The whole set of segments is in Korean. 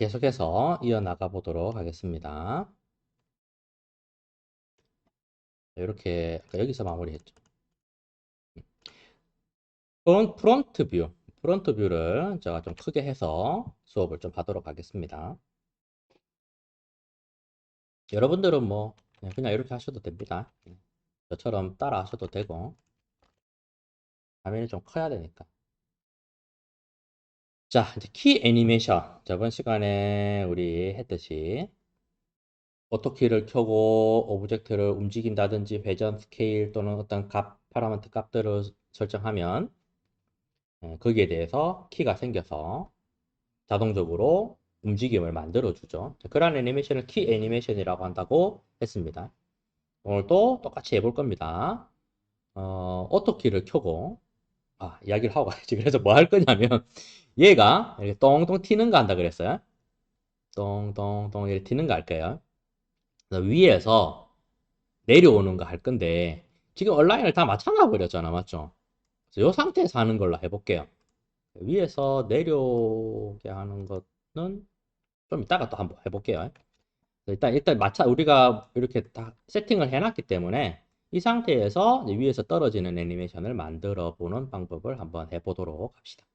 계속해서 이어나가 보도록 하겠습니다. 이렇게 여기서 마무리했죠. 프론트 뷰. 프론트 뷰를 제가 좀 크게 해서 수업을 좀 하도록 하겠습니다. 여러분들은 뭐 그냥 이렇게 하셔도 됩니다. 저처럼 따라 하셔도 되고 화면이 좀 커야 되니까. 자, 이제 키 애니메이션. 저번 시간에 우리 했듯이 오토키를 켜고 오브젝트를 움직인다든지 회전 스케일 또는 어떤 파라미터 값들을 설정하면 거기에 대해서 키가 생겨서 자동적으로 움직임을 만들어 주죠. 그런 애니메이션을 키 애니메이션이라고 한다고 했습니다. 오늘도 똑같이 해볼 겁니다. 오토키를 켜고 이야기를 하고 가야지. 그래서 뭐 할 거냐면 얘가 이렇게 똥똥 튀는 거 한다 그랬어요. 똥똥똥 이렇게 튀는 거 할 거예요. 그래서 위에서 내려오는 거 할 건데 지금 온라인을 다 맞춰놔 버렸잖아, 맞죠? 그래서 이 상태에서 하는 걸로 해볼게요. 위에서 내려오게 하는 것은 좀 이따가 또 한번 해볼게요. 일단 우리가 이렇게 다 세팅을 해놨기 때문에 이 상태에서 위에서 떨어지는 애니메이션을 만들어 보는 방법을 한번 해보도록 합시다.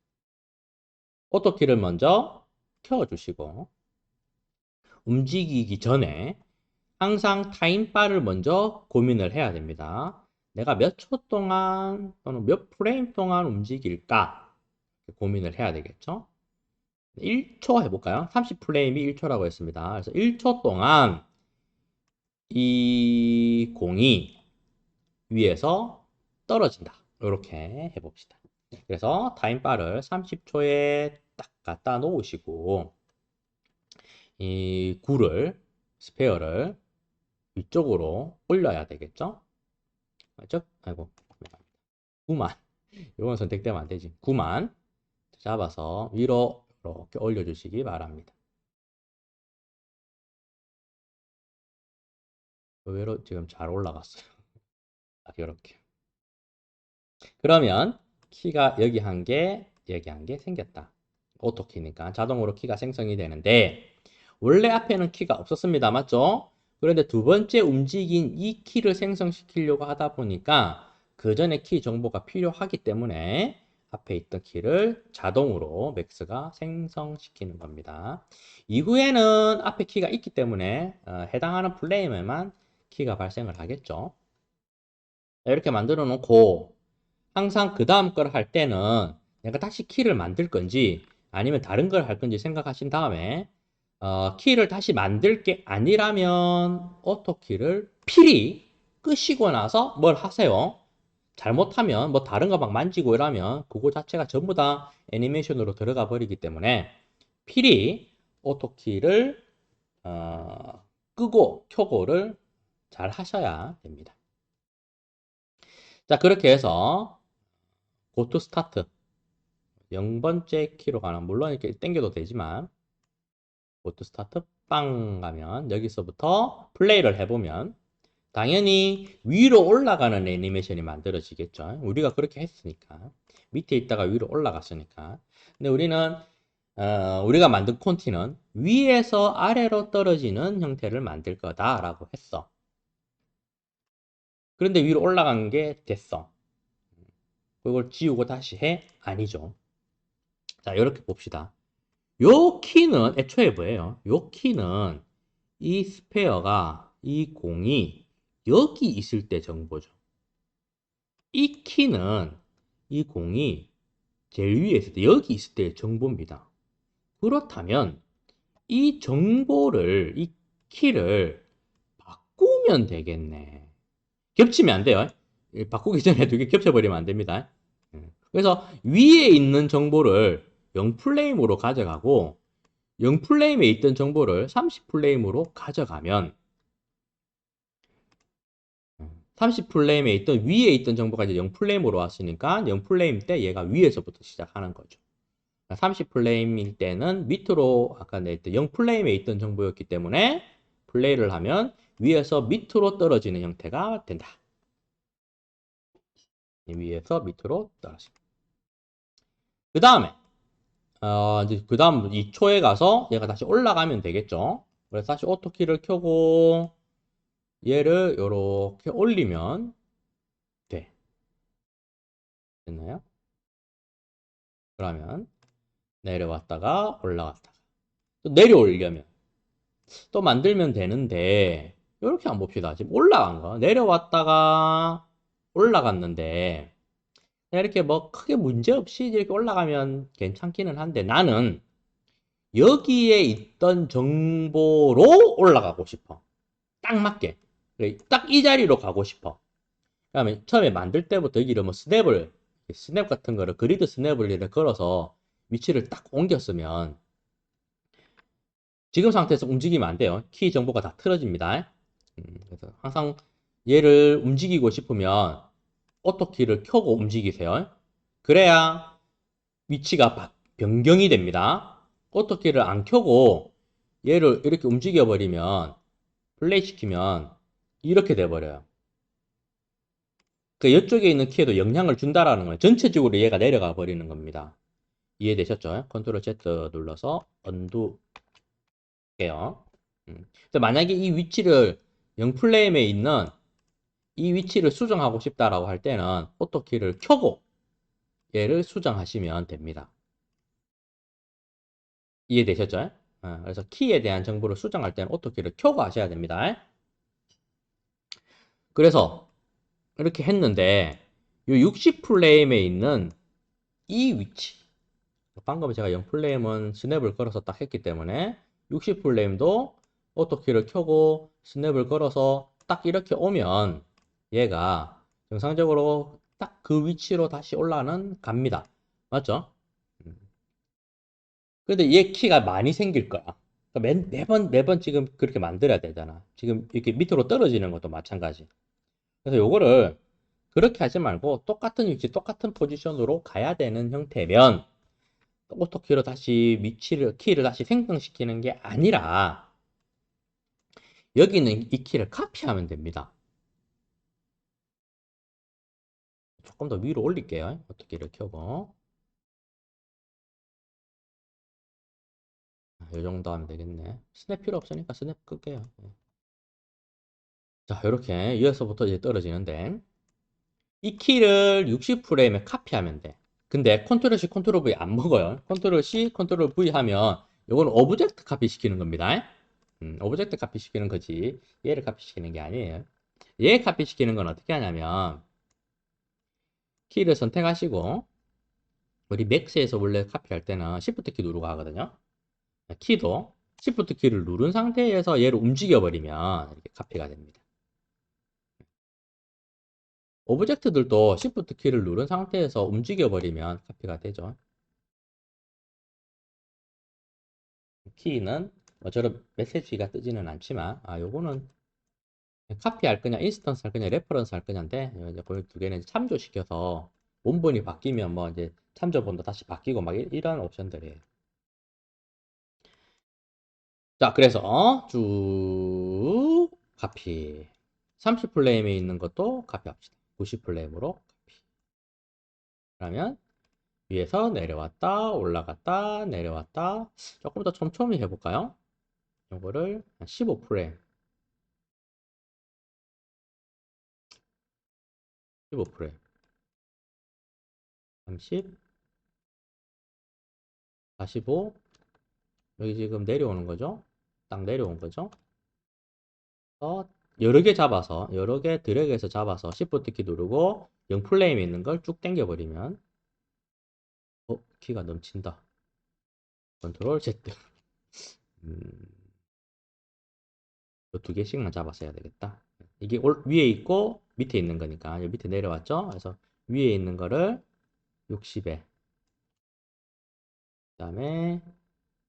오토키를 먼저 켜주시고 움직이기 전에 항상 타임바를 먼저 고민을 해야 됩니다. 내가 몇 초 동안 또는 몇 프레임 동안 움직일까 고민을 해야 되겠죠. 1초 해볼까요? 30프레임이 1초라고 했습니다. 그래서 1초 동안 이 공이 위에서 떨어진다. 이렇게 해봅시다. 그래서 타임바를 30초에 딱 갖다 놓으시고 이 스페어를 위쪽으로 올려야 되겠죠? 맞죠? 아이고, 9만. 이건 선택되면 안 되지. 9만 잡아서 위로 이렇게 올려주시기 바랍니다. 의외로 지금 잘 올라갔어요. 이렇게. 그러면 키가 여기 한 개, 여기 한 개 생겼다. 오토키니까 자동으로 키가 생성이 되는데 원래 앞에는 키가 없었습니다. 맞죠? 그런데 두 번째 움직인 이 키를 생성시키려고 하다 보니까 그 전에 키 정보가 필요하기 때문에 앞에 있던 키를 자동으로 맥스가 생성시키는 겁니다. 이후에는 앞에 키가 있기 때문에 해당하는 플레임에만 키가 발생을 하겠죠. 이렇게 만들어 놓고 항상 그 다음 걸 할 때는 내가 다시 키를 만들 건지 아니면 다른 걸 할 건지 생각하신 다음에 키를 다시 만들 게 아니라면 오토키를 필히 끄시고 나서 뭘 하세요. 잘못하면 뭐 다른 거 막 만지고 이러면 그거 자체가 전부 다 애니메이션으로 들어가 버리기 때문에 필히 오토키를 끄고 켜고를 잘 하셔야 됩니다. 자, 그렇게 해서 고투 스타트 0번째 키로 가는 물론 이렇게 땡겨도 되지만 고투 스타트 빵 가면 여기서부터 플레이를 해보면 당연히 위로 올라가는 애니메이션이 만들어지겠죠. 우리가 그렇게 했으니까 밑에 있다가 위로 올라갔으니까. 근데 우리가 만든 콘티는 위에서 아래로 떨어지는 형태를 만들 거다라고 했어. 그런데 위로 올라간 게 됐어. 그걸 지우고 다시 해? 아니죠. 자, 이렇게 봅시다. 요 키는 애초에 뭐예요? 요 키는 이 스페어가 이 공이 여기 있을 때 정보죠. 이 키는 이 공이 제일 위에 있을 때 여기 있을 때 정보입니다. 그렇다면 이 정보를 이 키를 바꾸면 되겠네. 겹치면 안 돼요. 바꾸기 전에 두 개 겹쳐버리면 안 됩니다. 그래서 위에 있는 정보를 0프레임으로 가져가고 0프레임에 있던 정보를 30프레임으로 가져가면 30프레임에 있던 위에 있던 정보가 이제 0프레임으로 왔으니까 0프레임 때 얘가 위에서부터 시작하는 거죠. 30프레임일 때는 밑으로 아까 냈던 0프레임에 있던 정보였기 때문에 플레이를 하면 위에서 밑으로 떨어지는 형태가 된다. 위에서 밑으로 떨어집니다. 그 다음에 이제 그 다음 2초에 가서 얘가 다시 올라가면 되겠죠. 그래서 다시 오토키를 켜고 얘를 이렇게 올리면 돼. 됐나요? 그러면 내려왔다가 올라갔다가 또 내려오려면 또 만들면 되는데 이렇게 한번 봅시다. 지금 올라간 거 내려왔다가 올라갔는데 이렇게 뭐 크게 문제 없이 이렇게 올라가면 괜찮기는 한데 나는 여기에 있던 정보로 올라가고 싶어. 딱 맞게. 딱 이 자리로 가고 싶어. 그다음에 처음에 만들 때부터 여기를 뭐 스냅 같은 거를 그리드 스냅을 이렇게 걸어서 위치를 딱 옮겼으면 지금 상태에서 움직이면 안 돼요. 키 정보가 다 틀어집니다. 그래서 항상 얘를 움직이고 싶으면 오토키를 켜고 움직이세요. 그래야 위치가 변경이 됩니다. 오토키를 안 켜고 얘를 이렇게 움직여버리면 플레이 시키면 이렇게 돼버려요. 그 이쪽에 있는 키에도 영향을 준다라는 거예요. 전체적으로 얘가 내려가 버리는 겁니다. 이해되셨죠? 컨트롤 Z 눌러서 언두 해요. 만약에 이 위치를 0프레임에 있는 이 위치를 수정하고 싶다라고 할 때는 오토키를 켜고 얘를 수정하시면 됩니다. 이해되셨죠? 그래서 키에 대한 정보를 수정할 때는 오토키를 켜고 하셔야 됩니다. 그래서 이렇게 했는데 이 60프레임에 있는 이 위치 방금 제가 0프레임은 스냅을 걸어서 딱 했기 때문에 60프레임도 오토키를 켜고 스냅을 걸어서 딱 이렇게 오면 얘가 정상적으로 딱 그 위치로 다시 올라는 갑니다. 맞죠? 근데 얘 키가 많이 생길 거야. 그러니까 매번 지금 그렇게 만들어야 되잖아. 지금 이렇게 밑으로 떨어지는 것도 마찬가지. 그래서 요거를 그렇게 하지 말고 똑같은 위치, 똑같은 포지션으로 가야 되는 형태면 오토키로 다시 키를 다시 생성시키는 게 아니라 여기 있는 이 키를 카피하면 됩니다. 조금 더 위로 올릴게요. 오토키를 켜고. 이 정도 하면 되겠네. 스냅 필요 없으니까 스냅 끌게요. 자, 이렇게 위에서부터 이제 떨어지는데 이 키를 60프레임에 카피하면 돼. 근데 컨트롤 C, 컨트롤 V 안 먹어요. 컨트롤 C, 컨트롤 V 하면 이건 오브젝트 카피 시키는 겁니다. 오브젝트 카피 시키는 거지. 얘를 카피 시키는 게 아니에요. 얘 카피 시키는 건 어떻게 하냐면 키를 선택하시고 우리 맥스에서 원래 카피할 때는 Shift 키 누르고 하거든요. 키도 Shift 키를 누른 상태에서 얘를 움직여 버리면 이렇게 카피가 됩니다. 오브젝트들도 Shift 키를 누른 상태에서 움직여 버리면 카피가 되죠. 키는 뭐처럼 메시지가 뜨지는 않지만 요거는 카피할 거냐 인스턴스 할 거냐 레퍼런스 할 거냐인데 이제 그두 개는 참조시켜서 원본이 바뀌면 뭐 이제 참조본도 다시 바뀌고 막 이런 옵션들이에요. 자, 그래서 쭉 카피. 30프레임에 있는 것도 카피합시다. 90프레임으로 카피. 그러면 위에서 내려왔다, 올라갔다, 내려왔다. 조금 더 촘촘히 해볼까요? 이거를 15프레임, 15프레임, 30, 45. 여기 지금 내려오는 거죠? 딱 내려온 거죠? 여러 개 잡아서, 여러 개 드래그해서 잡아서 Shift 키 누르고 0프레임에 있는 걸 쭉 당겨버리면 키가 넘친다. 컨트롤 Z. 두 개씩만 잡았어야 되겠다. 이게 위에 있고 밑에 있는 거니까 여기 밑에 내려왔죠? 그래서 위에 있는 거를 60에 그 다음에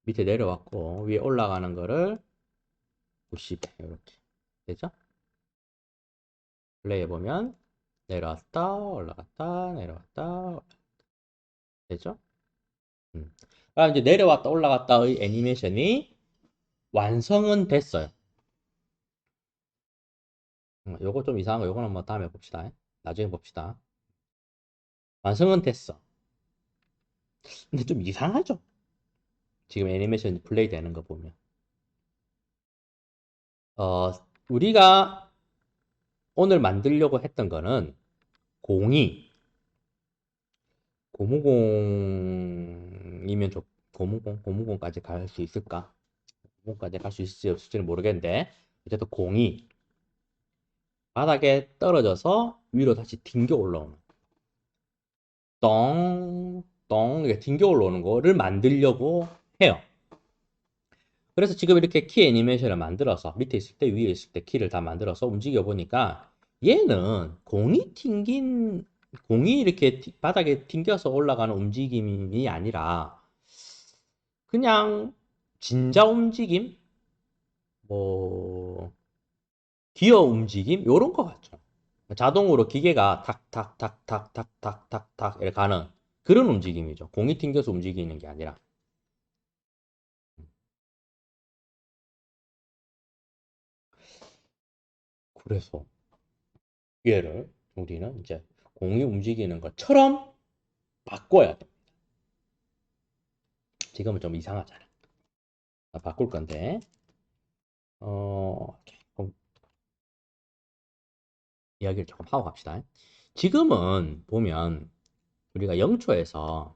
밑에 내려왔고 위에 올라가는 거를 90에 이렇게 되죠? 플레이 해보면 내려왔다 올라갔다 내려왔다 올라갔다. 되죠? 그럼 이제 내려왔다 올라갔다의 애니메이션이 완성은 됐어요. 요거 좀 이상한 거 요거는 뭐 다음에 봅시다. 나중에 봅시다. 완성은 됐어. 근데 좀 이상하죠? 지금 애니메이션 플레이 되는 거 보면. 어, 우리가 오늘 만들려고 했던 거는 공이 고무공이면 고무공까지 갈 수 있을까? 고무공까지 갈 수 있을지 없을지는 모르겠는데 어쨌든 공이 바닥에 떨어져서 위로 다시 튕겨 올라오는 똥, 똥 이렇게 튕겨 올라오는 거를 만들려고 해요. 그래서 지금 이렇게 키 애니메이션을 만들어서 밑에 있을 때 위에 있을 때 키를 다 만들어서 움직여 보니까 얘는 공이 이렇게 바닥에 튕겨서 올라가는 움직임이 아니라 그냥 진자 움직임, 뭐 기어 움직임 요런 거 같죠. 자동으로 기계가 탁탁탁탁탁탁탁탁 이렇게 가는 그런 움직임이죠. 공이 튕겨서 움직이는 게 아니라. 그래서 얘를 우리는 이제 공이 움직이는 것처럼 바꿔야 돼. 지금은 좀 이상하잖아. 바꿀 건데, 조금 이야기를 조금 하고 갑시다. 지금은 보면 우리가 0초에서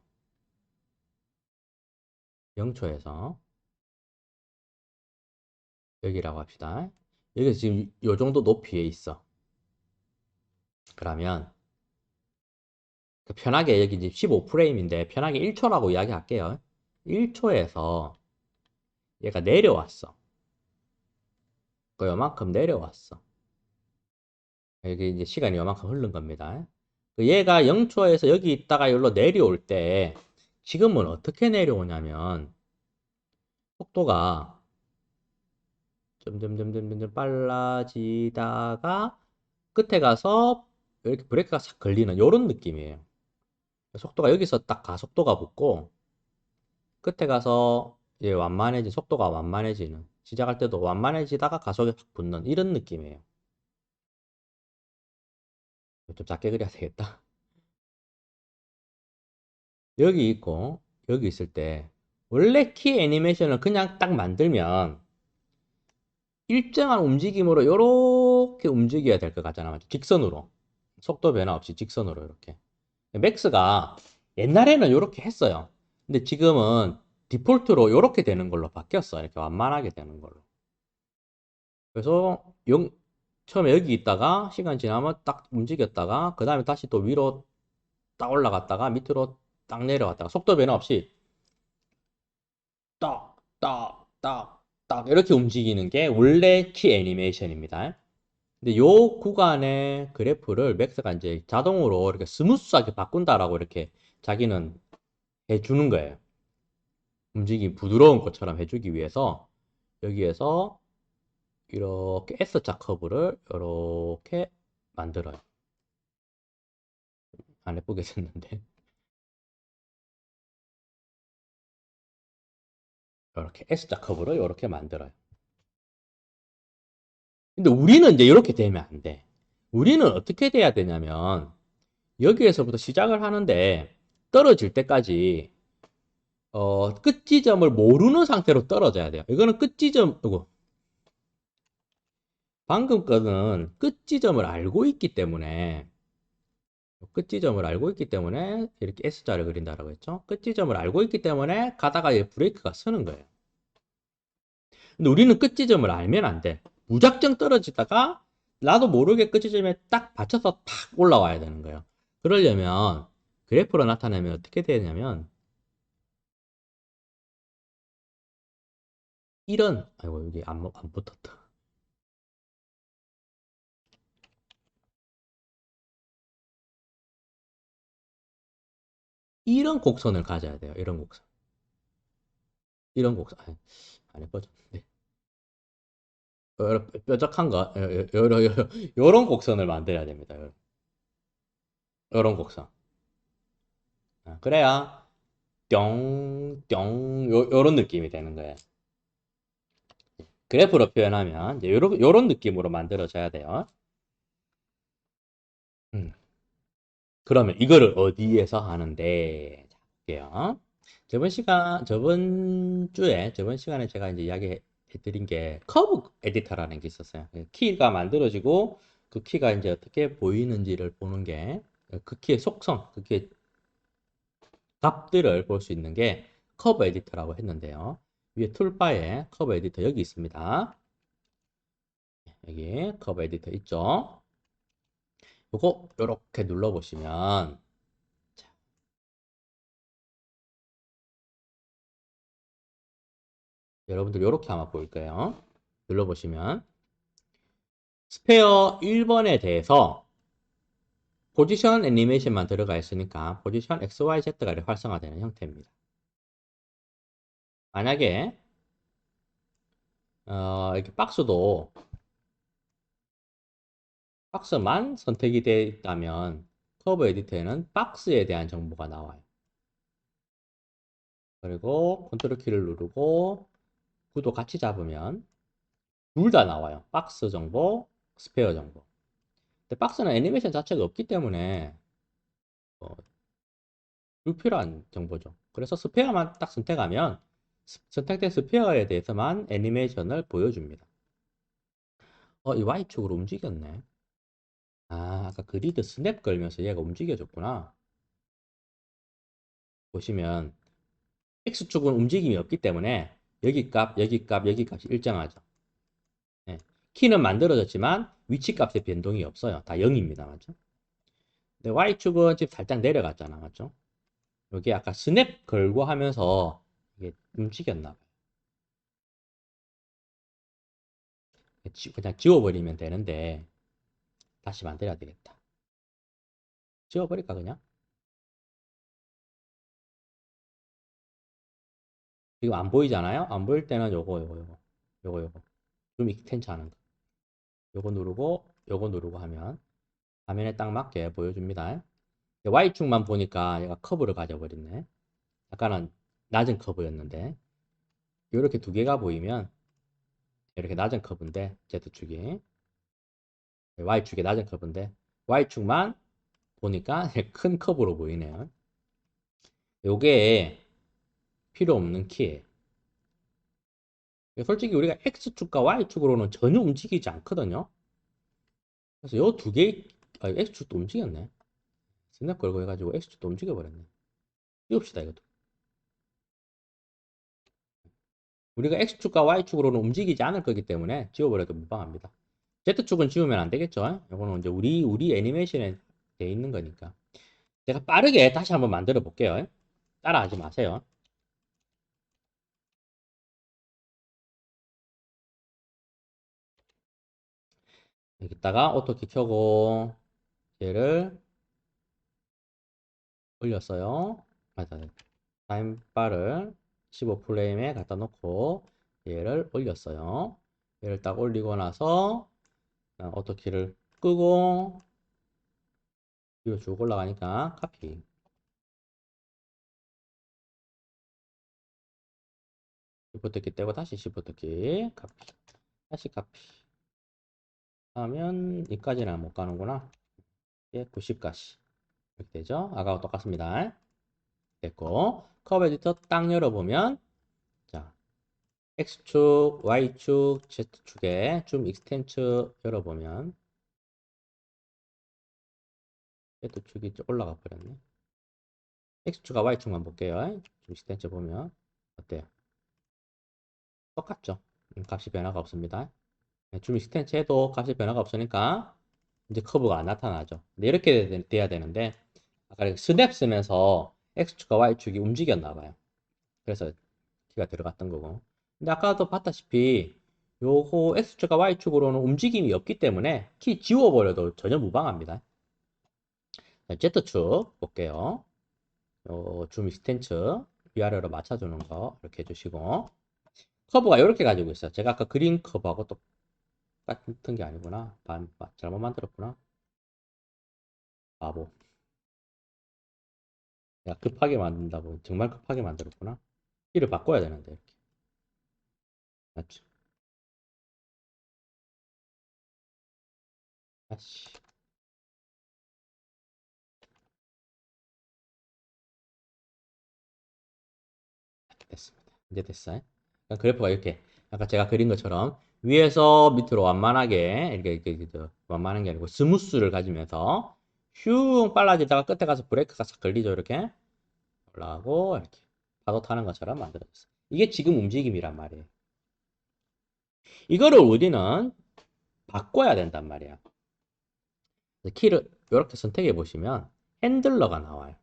여기라고 합시다. 여기 지금 요 정도 높이에 있어. 그러면 편하게 여기 이제 15프레임인데 편하게 1초라고 이야기할게요. 1초에서 얘가 내려왔어. 그 요만큼 내려왔어. 여기 이제 시간이 요만큼 흐른 겁니다. 얘가 0초에서 여기 있다가 여기로 내려올 때 지금은 어떻게 내려오냐면 속도가 점점점점점 빨라지다가 끝에 가서 이렇게 브레이크가 싹 걸리는 이런 느낌이에요. 속도가 여기서 딱 가속도가 붙고 끝에 가서 이제 속도가 완만해지는 시작할 때도 완만해지다가 가속이 확 붙는 이런 느낌이에요. 좀 작게 그려야 되겠다. 여기 있고 여기 있을 때 원래 키 애니메이션을 그냥 딱 만들면 일정한 움직임으로 이렇게 움직여야 될 것 같잖아. 맞죠? 직선으로. 속도 변화 없이 직선으로 이렇게. 맥스가 옛날에는 이렇게 했어요. 근데 지금은 디폴트로 이렇게 되는 걸로 바뀌었어. 이렇게 완만하게 되는 걸로. 그래서 처음에 여기 있다가 시간 지나면 딱 움직였다가 그 다음에 다시 또 위로 딱 올라갔다가 밑으로 딱 내려갔다가 속도 변화 없이 딱, 딱, 딱, 딱 이렇게 움직이는 게 원래 키 애니메이션입니다. 근데 요 구간의 그래프를 맥스가 이제 자동으로 이렇게 스무스하게 바꾼다라고 이렇게 자기는 해주는 거예요. 움직임 부드러운 것처럼 해주기 위해서 여기에서 이렇게 S자 커브를 이렇게 만들어요. 안 예쁘게 됐는데 이렇게 S자 커브를 이렇게 만들어요. 근데 우리는 이제 이렇게 되면 안 돼. 우리는 어떻게 돼야 되냐면 여기에서부터 시작을 하는데 떨어질 때까지 끝 지점을 모르는 상태로 떨어져야 돼요. 이거는 끝 지점, 방금 거는 끝 지점을 알고 있기 때문에 끝 지점을 알고 있기 때문에 이렇게 S자를 그린다라고 했죠. 끝 지점을 알고 있기 때문에 가다가 브레이크가 서는 거예요. 근데 우리는 끝 지점을 알면 안 돼. 무작정 떨어지다가 나도 모르게 끝 지점에 딱 받쳐서 탁 올라와야 되는 거예요. 그러려면 그래프로 나타내면 어떻게 되냐면 이런 아이고 여기 안 붙었다. 이런 곡선을 가져야 돼요. 이런 곡선. 이런 곡선. 안 예뻐졌는데. 뾰족한 거. 요런 곡선을 만들어야 됩니다. 요런 곡선. 그래야 뿅, 뿅, 요런 느낌이 되는 거예요. 그래프로 표현하면 이제 요런 느낌으로 만들어져야 돼요. 그러면 이거를 어디에서 하는데? 자, 볼게요. 저번 시간에 제가 이제 이야기해 드린 게 커브 에디터라는 게 있었어요. 키가 만들어지고 그 키가 이제 어떻게 보이는지를 보는 게 그 키의 속성, 그 키의 값들을 볼 수 있는 게 커브 에디터라고 했는데요. 위에 툴바에 커브 에디터 여기 있습니다. 여기 커브 에디터 있죠? 요거 이렇게 눌러보시면 여러분들 이렇게 아마 보일 거예요. 눌러보시면 스페어 1번에 대해서 포지션 애니메이션만 들어가 있으니까 포지션 XYZ가 이렇게 활성화되는 형태입니다. 만약에 이렇게 박스만 선택이 되어 있다면 커브 에디터에는 박스에 대한 정보가 나와요. 그리고 컨트롤 키를 누르고 구도 같이 잡으면 둘 다 나와요. 박스 정보, 스페어 정보. 근데 박스는 애니메이션 자체가 없기 때문에 어, 불필요한 정보죠. 그래서 스페어만 딱 선택하면 선택된 스페어에 대해서만 애니메이션을 보여줍니다. 이 Y축으로 움직였네. 아까 그리드 스냅 걸면서 얘가 움직여졌구나. 보시면 X축은 움직임이 없기 때문에 여기 값, 여기 값, 여기 값이 일정하죠. 네. 키는 만들어졌지만 위치 값의 변동이 없어요. 다 0입니다. 맞죠? 근데 Y축은 지금 살짝 내려갔잖아. 맞죠? 여기 아까 스냅 걸고 하면서 이게 움직였나 봐요. 그냥 지워버리면 되는데 다시 만들어야 되겠다. 지워버릴까 그냥? 지금 안 보이잖아요? 안 보일 때는 요거 좀 익스텐트 하는 거. 요거 누르고 하면 화면에 딱 맞게 보여줍니다. Y축만 보니까 얘가 커브를 가져버렸네. 아까는 낮은 커브였는데 이렇게 두 개가 보이면 이렇게 낮은 커브인데 Z축이 Y축이 낮은 커브인데 Y축만 보니까 큰 커브로 보이네요. 요게 필요 없는 키예요. 솔직히 우리가 X축과 Y축으로는 전혀 움직이지 않거든요. 그래서 요 두 개, X축도 움직였네. 스냅 걸고 해가지고 X축도 움직여버렸네. 띄웁시다, 이것도. 우리가 X축과 Y축으로는 움직이지 않을 거기 때문에 지워버려도 무방합니다. Z축은 지우면 안 되겠죠? 이거는 이제 우리 애니메이션에 돼 있는 거니까. 제가 빠르게 다시 한번 만들어 볼게요. 따라하지 마세요. 여기다가 오토키 켜고 얘를 올렸어요. 맞아. 타임바를 15프레임에 갖다 놓고 얘를 올렸어요. 얘를 딱 올리고 나서 오토키를 끄고 위로 쭉 올라가니까 카피. 시프트키 떼고 다시 시프트키 카피. 다시 카피. 하면 이까지는 못 가는구나. 예, 90까지. 이렇게 되죠? 아까와 똑같습니다. 됐고 커브 에디터 딱 열어보면 자 X축, Y축, Z축에 줌 익스텐트 열어보면 Z축이 올라가 버렸네. X축과 Y축만 볼게요. 줌 익스텐트 보면 어때요? 똑같죠? 값이 변화가 없습니다. 줌 익스텐트 해도 값이 변화가 없으니까 이제 커브가 안 나타나죠. 근데 이렇게 돼야 되는데 아까 스냅 쓰면서 X축과 Y축이 움직였나 봐요. 그래서 키가 들어갔던 거고. 근데 아까도 봤다시피 요거 X축과 Y축으로는 움직임이 없기 때문에 키 지워버려도 전혀 무방합니다. Z축 볼게요. 줌 익스텐츠 위아래로 맞춰주는 거 이렇게 해주시고 커브가 이렇게 가지고 있어요. 제가 아까 그린 커브하고 똑같은 게 아니구나. 잘못 만들었구나. 바보. 내가 급하게 만든다고 정말 급하게 만들었구나. 키를 바꿔야 되는데 이렇게. 맞죠? 아씨. 이제 됐어요. 그러니까 그래프가 이렇게 아까 제가 그린 것처럼 위에서 밑으로 완만하게 이렇게 완만한 게 아니고 스무스를 가지면서 슝 빨라지다가 끝에 가서 브레이크가 싹 걸리죠. 이렇게 올라가고 이렇게 파도 타는 것처럼 만들어졌어요. 이게 지금 움직임이란 말이에요. 이거를 우리는 바꿔야 된단 말이야. 키를 이렇게 선택해 보시면 핸들러가 나와요.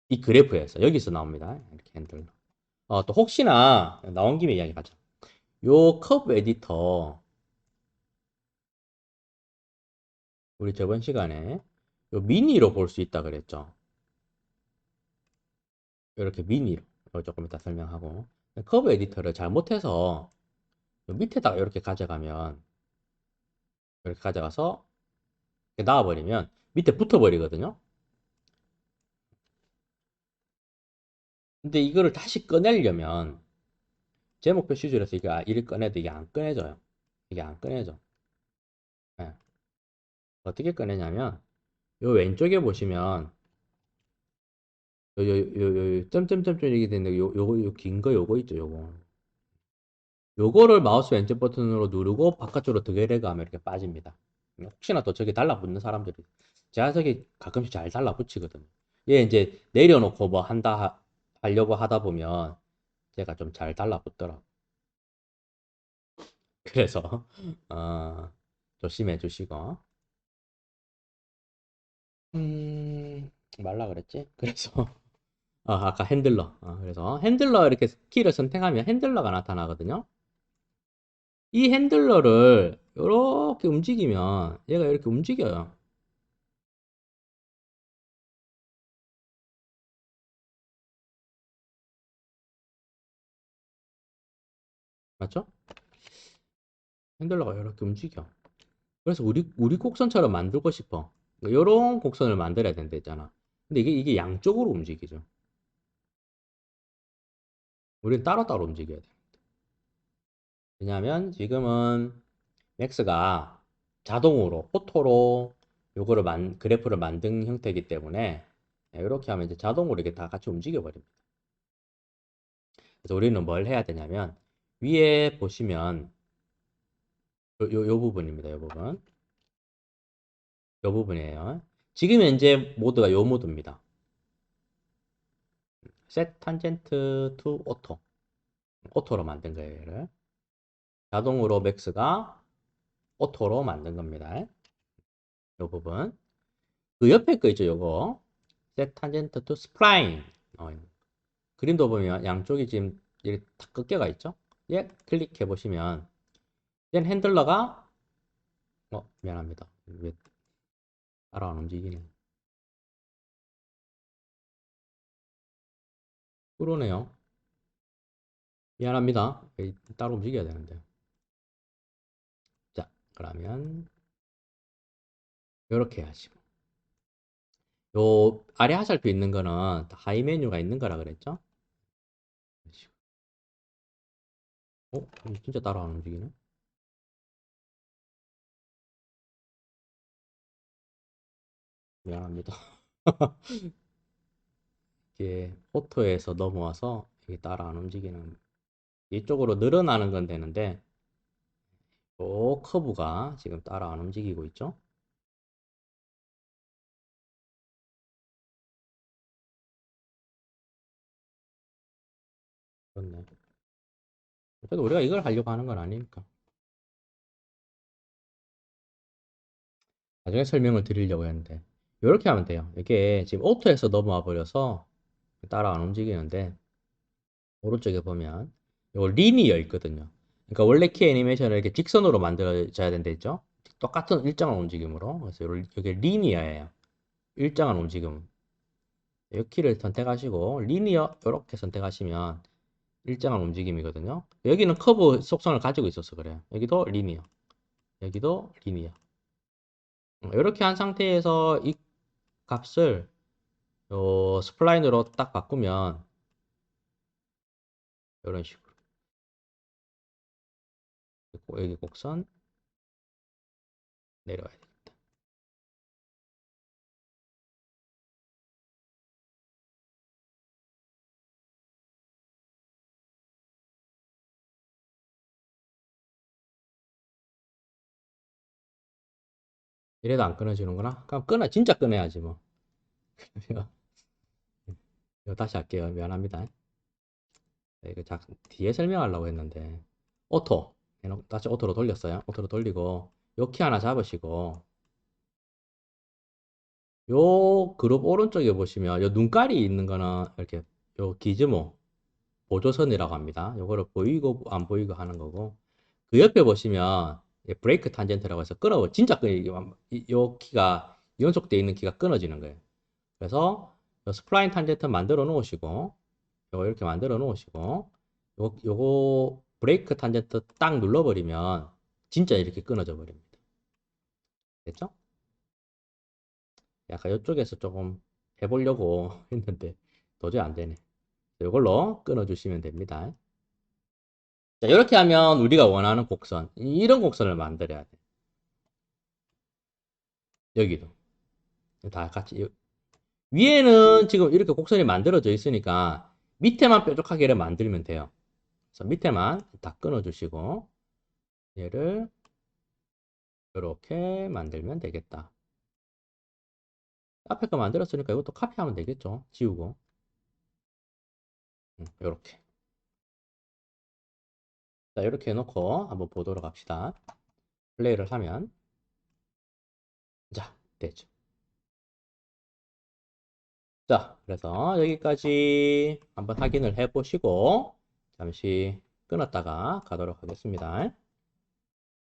이 그래프에서 여기서 나옵니다. 이렇게 핸들러. 또 혹시나 나온 김에 이야기 하자. 요 커브 에디터 우리 저번 시간에 요 미니로 볼 수 있다 그랬죠. 이렇게 미니로 조금 이따 설명하고 커브 에디터를 잘못해서 요 밑에다가 이렇게 가져가면 이렇게 가져가서 이렇게 놔버리면 밑에 붙어버리거든요. 근데 이거를 다시 꺼내려면 제목표 시줄에서 이거 이를 꺼내도 이게 안 꺼내져요. 이게 안 꺼내져. 예. 어떻게 꺼내냐면 요 왼쪽에 보시면 점점점점 이렇게 되는 요거 긴 거 요거 있죠 요거 요거를 마우스 왼쪽 버튼으로 누르고 바깥쪽으로 드래그 하면 이렇게 빠집니다. 혹시나 또 저기 달라붙는 사람들이 제가 저기 가끔씩 잘 달라붙이거든요. 얘 이제 내려놓고 뭐 하려고 하다 보면 제가 좀 잘 달라붙더라고. 그래서 어, 조심해 주시고 말라 그랬지? 그래서 아까 핸들러 그래서 핸들러 이렇게 키를 선택하면 핸들러가 나타나거든요. 이 핸들러를 이렇게 움직이면 얘가 이렇게 움직여요. 맞죠? 핸들러가 이렇게 움직여. 그래서 우리 곡선처럼 만들고 싶어. 이런 곡선을 만들어야 된다 했잖아. 근데 이게 양쪽으로 움직이죠. 우리는 따로따로 움직여야 돼. 왜냐하면 지금은 맥스가 자동으로 오토로 요거를 그래프를 만든 형태이기 때문에 이렇게 하면 이제 자동으로 이게 다 같이 움직여 버립니다. 그래서 우리는 뭘 해야 되냐면 위에 보시면 요 부분입니다. 요 부분. 요 부분이에요. 지금 현재 모드가 요 모드입니다. set tangent to auto. 오토로 만든 거예요. 얘를. 자동으로 맥스가 오토로 만든 겁니다. 요 부분. 그 옆에 거 있죠, 요거. set tangent to spline. 그림도 보면 양쪽이 지금 이렇게 탁 꺾여가 있죠? 얘 클릭해 보시면 얘는 핸들러가 미안합니다. 왜 따라 안 움직이네. 그러네요. 미안합니다. 따로 움직여야 되는데. 자, 그러면 이렇게 하시고 요 아래 화살표 있는 거는 다 하이 메뉴가 있는 거라 그랬죠? 진짜 따라 안 움직이네. 미안합니다. 이게 포토에서 넘어와서 이게 따라 안 움직이는 이쪽으로 늘어나는 건 되는데 요 커브가 지금 따라 안 움직이고 있죠? 그렇네. 그래도 우리가 이걸 하려고 하는 건 아니니까. 나중에 설명을 드리려고 했는데 이렇게 하면 돼요. 이게 지금 오토에서 넘어와 버려서 따라 안 움직이는데 오른쪽에 보면 요 리니어 있거든요. 그러니까 원래 키 애니메이션을 이렇게 직선으로 만들어져야 된다 했죠? 똑같은 일정한 움직임으로. 그래서 이게 리니어예요. 일정한 움직임. 이 키를 선택하시고 리니어 이렇게 선택하시면 일정한 움직임이거든요. 여기는 커브 속성을 가지고 있어서 그래요. 여기도 리니어. 여기도 리니어. 이렇게 한 상태에서 이 값을 스플라인으로 딱 바꾸면 이런 식으로 여기 곡선 내려와야 돼. 이래도 안 끊어지는구나. 그럼 진짜 끊어야지 뭐. 이거 다시 할게요. 미안합니다. 네, 이거 뒤에 설명하려고 했는데 오토 다시 오토로 돌렸어요. 오토로 돌리고 요 키 하나 잡으시고 요 그룹 오른쪽에 보시면 요 눈깔이 있는 거는 이렇게 요 기즈모 보조선이라고 합니다. 요거를 보이고 안 보이고 하는 거고 그 옆에 보시면 브레이크 탄젠트라고 해서 진짜 요 키가 연속되어 있는 키가 끊어지는 거예요. 그래서 요 스플라인 탄젠트 만들어 놓으시고 요거 이렇게 만들어 놓으시고 요거 브레이크 탄젠트 딱 눌러버리면 진짜 이렇게 끊어져 버립니다. 됐죠? 약간 이쪽에서 조금 해보려고 했는데 도저히 안 되네. 이걸로 끊어주시면 됩니다. 자, 이렇게 하면 우리가 원하는 곡선, 이런 곡선을 만들어야 돼. 여기도. 다 같이. 위에는 지금 이렇게 곡선이 만들어져 있으니까 밑에만 뾰족하게 만들면 돼요. 그래서 밑에만 다 끊어주시고 얘를 이렇게 만들면 되겠다. 앞에 거 만들었으니까 이것도 카피하면 되겠죠. 지우고. 이렇게. 자, 이렇게 해놓고 한번 보도록 합시다. 플레이를 하면. 자, 됐죠. 자, 그래서 여기까지 한번 확인을 해 보시고 잠시 끊었다가 가도록 하겠습니다.